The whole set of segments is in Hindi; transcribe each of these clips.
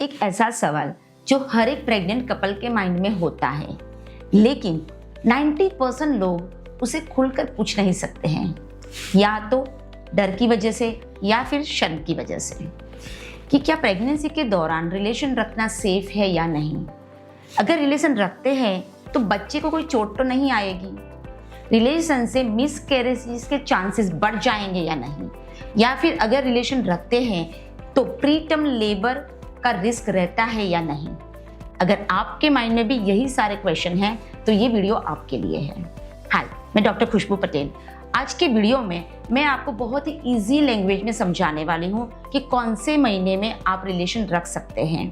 एक ऐसा सवाल जो हर एक प्रेग्नेंट कपल के माइंड में होता है, लेकिन 90% लोग उसे खुलकर पूछ नहीं सकते हैं, या तो डर की वजह से या फिर शर्म की वजह से, कि क्या प्रेगनेंसी के दौरान रिलेशन रखना सेफ है या नहीं। अगर रिलेशन रखते हैं तो बच्चे को कोई चोट तो नहीं आएगी, रिलेशन से मिसकैरेजेस के चांसेस बढ़ जाएंगे या नहीं, या फिर अगर रिलेशन रखते हैं तो प्रीटर्म लेबर का रिस्क रहता है या नहीं। अगर आपके माइंड में भी यही सारे क्वेश्चन हैं तो ये वीडियो आपके लिए है। हाय, मैं डॉक्टर खुशबू पटेल। आज के वीडियो में मैं आपको बहुत ही इजी लैंग्वेज में समझाने वाली हूँ कि कौन से महीने में आप रिलेशन रख सकते हैं।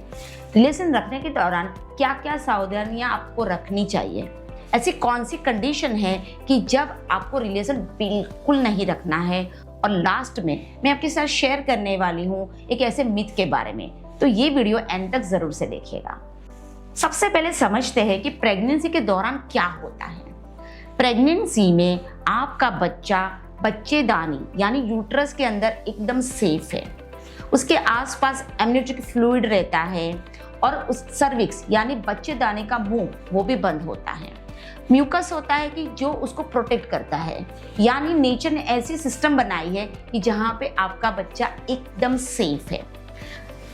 रिलेशन रखने के दौरान क्या क्या सावधानियाँ आपको रखनी चाहिए, ऐसी कौन सी कंडीशन है कि जब आपको रिलेशन बिल्कुल नहीं रखना है। और लास्ट में मैं आपके साथ शेयर करने वाली हूँ एक ऐसे मिथ के बारे में, तो ये वीडियो एंड तक जरूर से देखिएगा। सबसे पहले समझते हैं कि प्रेगनेंसी के दौरान क्या होता है। प्रेगनेंसी में आपका बच्चा बच्चेदानी यानी यूट्रस के अंदर एकदम सेफ है, उसके आसपास एमनियोटिक फ्लूइड रहता है और उस सर्विक्स यानी बच्चेदानी का मुंह वो भी बंद होता है। म्यूकस होता है कि जो उसको प्रोटेक्ट करता है, यानी नेचर ने ऐसी सिस्टम बनाई है कि जहाँ पे आपका बच्चा एकदम सेफ है।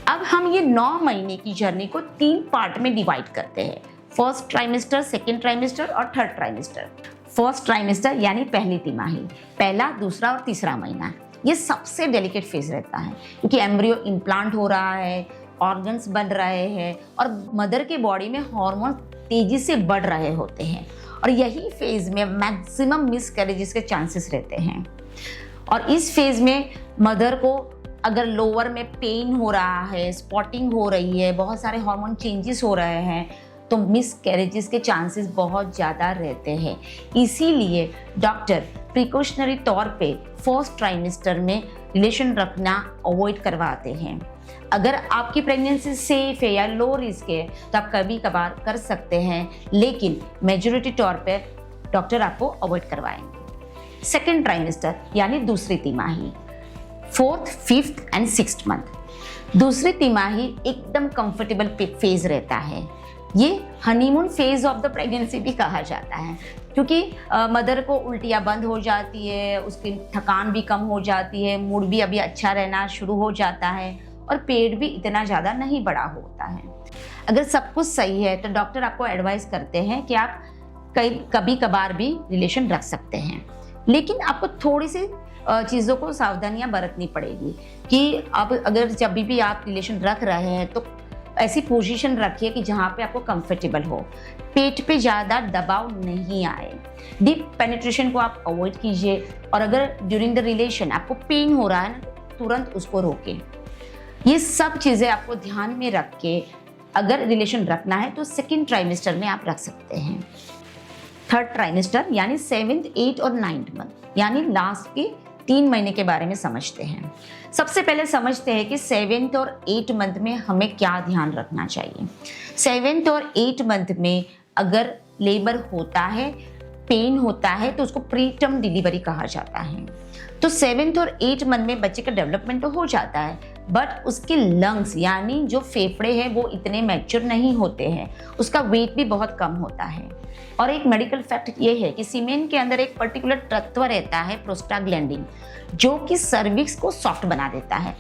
अब हम ये 9 महीने की जर्नी को 3 पार्ट में डिवाइड करते हैं, फर्स्ट ट्राइमेस्टर, सेकेंड ट्राइमेस्टर और थर्ड ट्राइमेस्टर। फर्स्ट ट्राइमेस्टर यानी पहली तिमाही, पहला, दूसरा और तीसरा महीना, ये सबसे डेलिकेट फेज रहता है क्योंकि एम्ब्रियो इम्प्लांट हो रहा है, ऑर्गन्स बन रहे हैं और मदर के बॉडी में हार्मोन तेजी से बढ़ रहे होते हैं, और यही फेज में मैक्सिमम मिसकैरेजेस के चांसेस रहते हैं। और इस फेज में मदर को अगर लोअर में पेन हो रहा है, स्पॉटिंग हो रही है, बहुत सारे हार्मोन चेंजेस हो रहे हैं, तो मिसकैरेजेस के चांसेस बहुत ज़्यादा रहते हैं। इसीलिए डॉक्टर प्रिकॉशनरी तौर पे फर्स्ट ट्राइमेस्टर में रिलेशन रखना अवॉइड करवाते हैं। अगर आपकी प्रेगनेंसी सेफ है या लो रिस्क है तो आप कभी कभार कर सकते हैं, लेकिन मेजॉरिटी तौर पे डॉक्टर आपको अवॉइड करवाएंगे। सेकेंड ट्राइमेस्टर यानी दूसरी तिमाही, 4th, 5th and 6th month. दूसरी तिमाही एकदम कंफर्टेबल फेज रहता है, ये honeymoon phase of the pregnancy भी कहा जाता है क्योंकि मदर को उल्टियाँ बंद हो जाती है, उसकी थकान भी कम हो जाती है, मूड भी अभी अच्छा रहना शुरू हो जाता है और पेट भी इतना ज़्यादा नहीं बड़ा होता है। अगर सब कुछ सही है तो डॉक्टर आपको एडवाइस करते हैं कि आप कभी कभार भी रिलेशन रख सकते हैं, लेकिन आपको थोड़ी सी चीज़ों को सावधानियां बरतनी पड़ेगी कि आप अगर जब भी आप रिलेशन रख रहे हैं तो ऐसी पोजीशन रखिए कि जहाँ पे आपको कंफर्टेबल हो, पेट पे ज़्यादा दबाव नहीं आए, डीप पेनिट्रेशन को आप अवॉइड कीजिए, और अगर ड्यूरिंग द रिलेशन आपको पेन हो रहा है ना, तुरंत उसको रोकें। ये सब चीज़ें आपको ध्यान में रख के अगर रिलेशन रखना है तो सेकेंड ट्राइमेस्टर में आप रख सकते हैं। थर्ड ट्राइमेस्टर यानी 7th, 8th और 9th मंथ यानी लास्ट के 3 महीने के बारे में समझते हैं। सबसे पहले समझते हैं कि 7th और 8th मंथ में हमें क्या ध्यान रखना चाहिए। 7th और 8th मंथ में अगर लेबर होता है, पेन होता है, तो उसको प्रीटर्म डिलीवरी कहा जाता है। तो 7th और 8th मंथ में बच्चे का डेवलपमेंट तो हो जाता है, बट उसके लंग्स यानी जो फेफड़े हैं वो इतने मैच्योर नहीं होते हैं, उसका वेट भी बहुत कम होता है। और एक मेडिकल फैक्ट ये है कि सीमेन के अंदर एक पर्टिकुलर तत्व रहता है प्रोस्टाग्लैंडिन, जो कि सर्विक्स को सॉफ्ट बना देता है,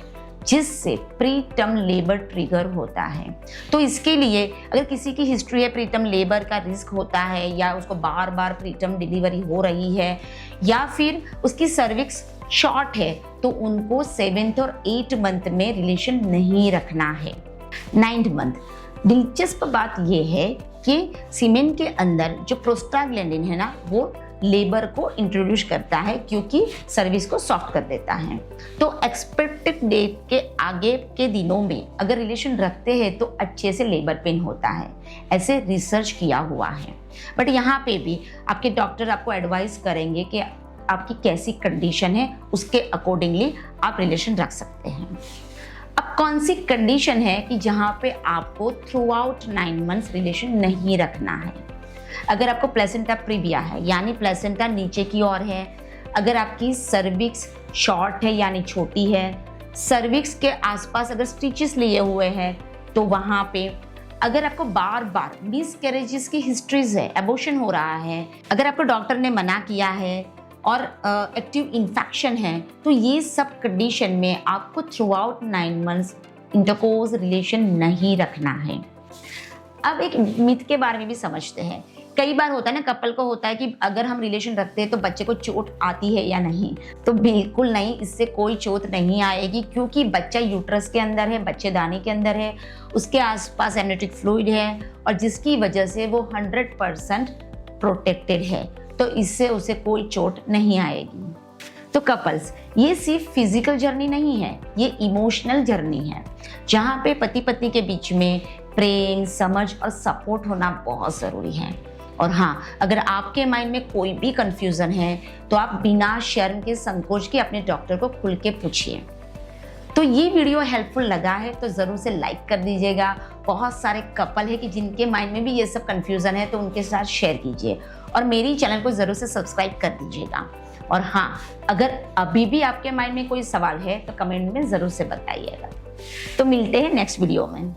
जिससे प्रीटर्म लेबर ट्रिगर होता है। तो इसके लिए अगर किसी की हिस्ट्री है, प्रीटर्म लेबर का रिस्क होता है, या उसको बार बार प्रीटर्म डिलीवरी हो रही है, या फिर उसकी सर्विक्स शॉर्ट है, तो उनको 7th और 8th मंथ में रिलेशन नहीं रखना है। 9th मंथ, दिलचस्प बात यह है कि सीमेन के अंदर जो प्रोस्टाग्लैंडिन है ना, वो लेबर को इंट्रोड्यूस करता है क्योंकि सर्विस को सॉफ्ट कर देता है। तो एक्सपेक्टेड डेट के आगे के दिनों में अगर रिलेशन रखते हैं तो अच्छे से लेबर पेन होता है, ऐसे रिसर्च किया हुआ है। बट यहाँ पे भी आपके डॉक्टर आपको एडवाइस करेंगे कि आपकी कैसी कंडीशन है, उसके अकॉर्डिंगली आप रिलेशन रख सकते हैं। अब कौन सी कंडीशन है कि जहाँ पे आपको थ्रू आउट 9 मंथ्स रिलेशन नहीं रखना है। अगर आपको प्लेसेंटा प्रीविया है यानी प्लेसेंटा नीचे की ओर है, अगर आपकी सर्विक्स शॉर्ट है यानी छोटी है, सर्विक्स के आसपास अगर स्टिचेस लिए हुए हैं, तो वहाँ पे अगर आपको बार बार मिसकैरेजेस की हिस्ट्रीज है, एबॉर्शन हो रहा है, अगर आपको डॉक्टर ने मना किया है और एक्टिव इन्फेक्शन है, तो ये सब कंडीशन में आपको through out 9 months intercourse relation नहीं रखना है। अब एक मिथ के बारे में भी समझते हैं। कई बार होता है ना, कपल को होता है कि अगर हम रिलेशन रखते हैं तो बच्चे को चोट आती है या नहीं। तो बिल्कुल नहीं, इससे कोई चोट नहीं आएगी, क्योंकि बच्चा यूट्रस के अंदर है, बच्चेदानी के अंदर है, उसके आसपास एमनियोटिक फ्लूइड है और जिसकी वजह से वो 100% प्रोटेक्टेड है, तो इससे उसे कोई चोट नहीं आएगी। तो कपल्स, ये सिर्फ फिजिकल जर्नी नहीं है, ये इमोशनल जर्नी है, जहाँ पे पति पत्नी के बीच में प्रेम, समझ और सपोर्ट होना बहुत ज़रूरी है। और हाँ, अगर आपके माइंड में कोई भी कंफ्यूजन है तो आप बिना शर्म के, संकोच के अपने डॉक्टर को खुल के पूछिए। तो ये वीडियो हेल्पफुल लगा है तो ज़रूर से लाइक कर दीजिएगा। बहुत सारे कपल है कि जिनके माइंड में भी ये सब कंफ्यूजन है, तो उनके साथ शेयर कीजिए और मेरी चैनल को ज़रूर से सब्सक्राइब कर दीजिएगा। और हाँ, अगर अभी भी आपके माइंड में कोई सवाल है तो कमेंट में ज़रूर से बताइएगा। तो मिलते हैं नेक्स्ट वीडियो में।